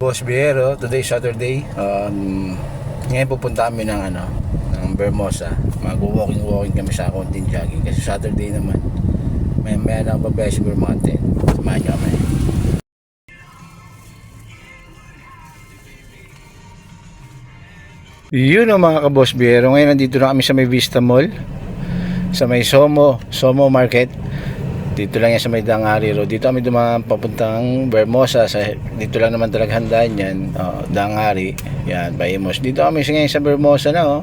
Boss Biero, today Saturday. Ngayon pupunta kami ng Vermosa. Mag-walking kami sa konting jogging kasi Saturday naman. May na babaya siguro mga 10. Samahan nyo kami. Yun o mga ka-Boss Biero. Ngayon nandito na kami sa may Vista Mall. Sa may Somo Market. Dito lang yan sa may Dangari Road. Dito kami dumaan papuntang Vermosa. Dito lang naman talaga handaan yan. Dangari. Yan, Baimos. Dito kami ngayon sa Vermosa na.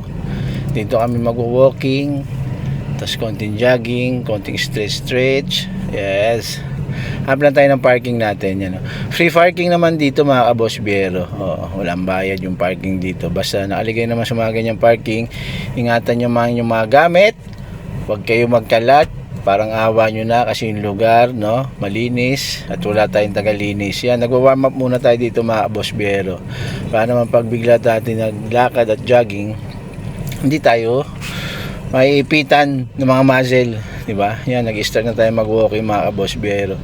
Dito kami mag-walking. Tapos konting jogging. Konting stretch. Yes. Hanap lang tayo ng parking natin. Yan, Free parking naman dito mga ka-Boss Biero. Walang bayad yung parking dito. Basta nakaligay naman sa mga ganyang parking. Ingatan nyo yung mga gamit. Huwag kayo magkalat. Parang awa nyo na kasi yung lugar malinis at wala tayong tagalinis. Yan, nagwa-warm up muna tayo dito mga Boss Biero. Para naman pag bigla natin naglakad at jogging, hindi tayo maiipitan ng mga muscle, diba? Yan, nag-start na tayo mag-walking mga Boss Biero.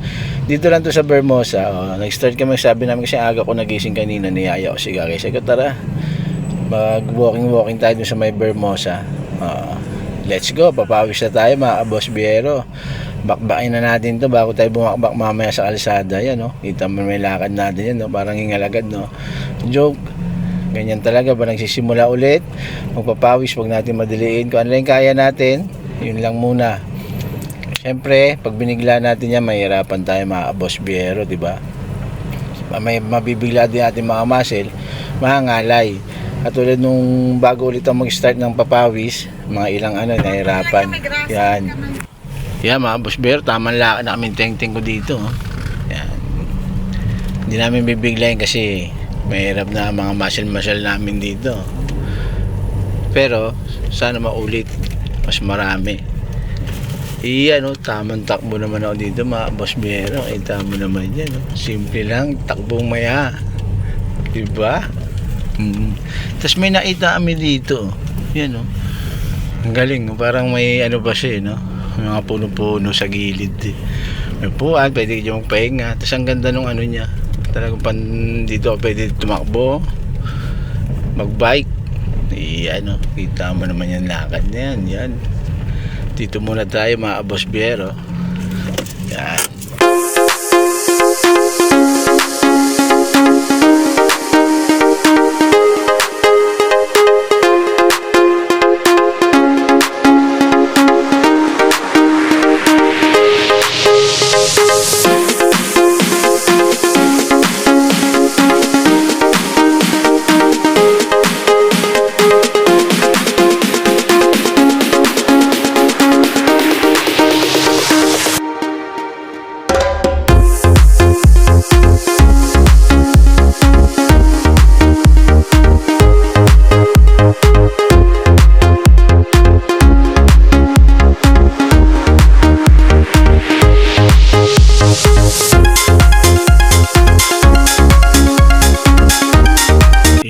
Dito lang to sa Vermosa. Nag-start kami, sabi namin kasi aga ko nagising kanina, niyaya ko si Gary. Sabi ko, tara, mag-walking tayo dun sa may Vermosa. Let's go, papawis na tayo mga Boss Biero. Bakbakin na natin to bago tayo bumakbak mamaya sa kalsada. Yan, kita mo may lakad natin yan, parang hingalagad, joke. Ganyan talaga ba nagsisimula ulit? Magpapawis, wag natin madiliin. Kung ano lang kaya natin, yun lang muna. Siyempre, pag binigla natin yan, mahirapan tayo mga Boss Biero, diba? May mabibigla din natin mga muscle, mahangalay. Katulad nung bago ulit ang mag-start ng papawis, mga ilang nahirapan. Yan. Yan mga Boss Biero, tamang lakad na kami teng-teng ko dito. Yan. Hindi namin bibiglayin kasi mahirap na mga muscle namin dito. Pero sana maulit, mas marami. Tamang takbo naman ako dito mga Boss Biero. Tama naman yan. Simple lang, takbong maya. Diba? Tapos may nakita kami dito. Yan ang galing, parang may pa siya, mga puno-puno sa gilid. May puwan, pwede kayo magpahinga. Tapos ang ganda nung niya. Talagang dito pwede tumakbo, magbike. Kita mo naman yung lakad na yan. Dito muna tayo mga Boss Biero. Yan.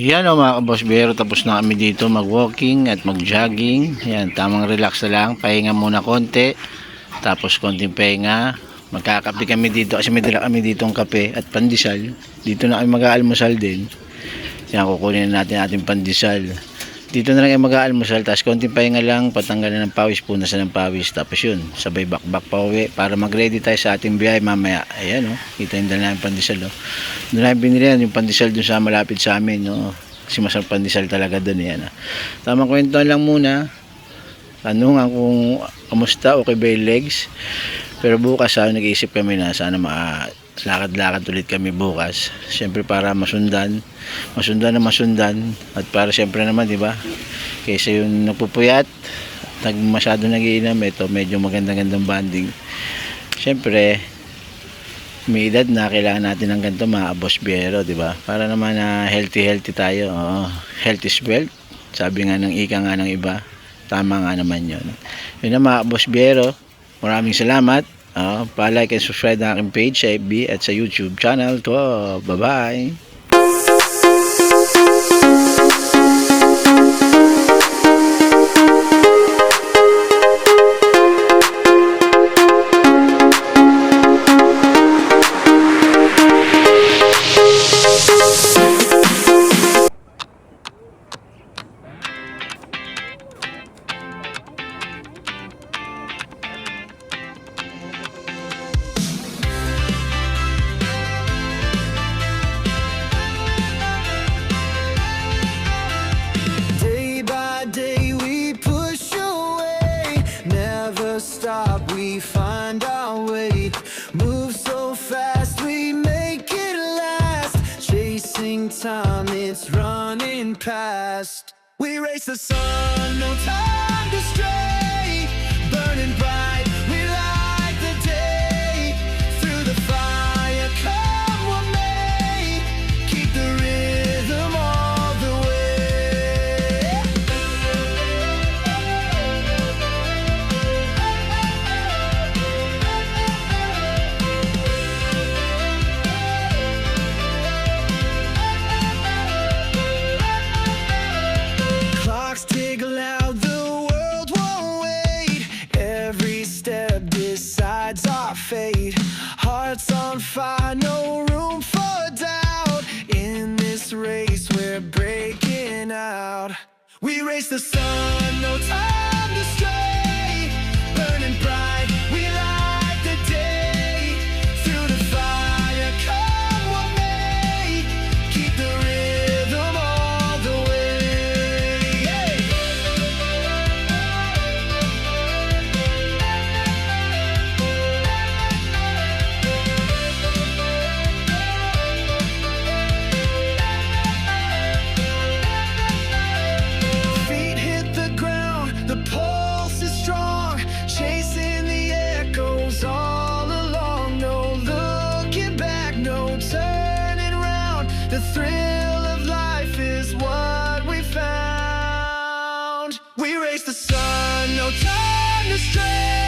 Yan mga Boss Biero, tapos na kami dito mag-walking at mag-jogging. Yan, tamang relax na lang, pahinga muna konti, tapos konting pahinga. Magkakape kami dito kasi may dala kami dito ang kape at pandesal. Dito na kami mag-aalmusal din. Yan, kukunin na natin ating pandesal. Dito na lang ay mag-aalmusal, tapos konting pahinga lang, patanggalan ng pawis, punasan ng pawis, tapos yun, sabay bakbak pa uwi para mag-ready tayo sa ating biyahe mamaya. Ayan kita yung dala ng pandesal. Doon na binili yung pandesal doon sa malapit sa amin. Kasi masarap pandesal talaga doon. Tamang kwento lang muna. Nga kung kamusta, okay ba yung legs. Pero bukas nag-iisip kami na sana lakad-lakad ulit kami bukas. Siyempre para masundan at para siyempre naman, diba, kaysa yung nagpupuyat masyado nagiinom, ito medyo magandang banding. Siyempre may edad na kailangan natin ng ganito mga Boss Biero, diba, para naman healthy tayo. Health is wealth, sabi nga ng ika nga ng iba. Tama nga naman yun na mga Boss Biero. Maraming salamat. Pa-like and subscribe na aking page sa FB at sa YouTube channel ko. Bye-bye. Day by day we push away, never stop, we find our way. Move so fast, we make it last. Chasing time, it's running past. We race the sun, no time to stray. Burning bright, we light the day. Through the fire, come what may. Keep the rhythm all the way. Clocks tick loud, the world won't wait. Every step decides our fate. Hearts on fire, no room for doubt. In this race, we're breaking out. We race the sun, no time to stray. Burning bright, we light the day. Through the fire, come what may. Keep the rhythm all the way. Feet hit the ground, the pulse is strong. Chasing the echoes all along. No looking back, no turning round. The thrill of life is what we found. We race the sun, no time to stray.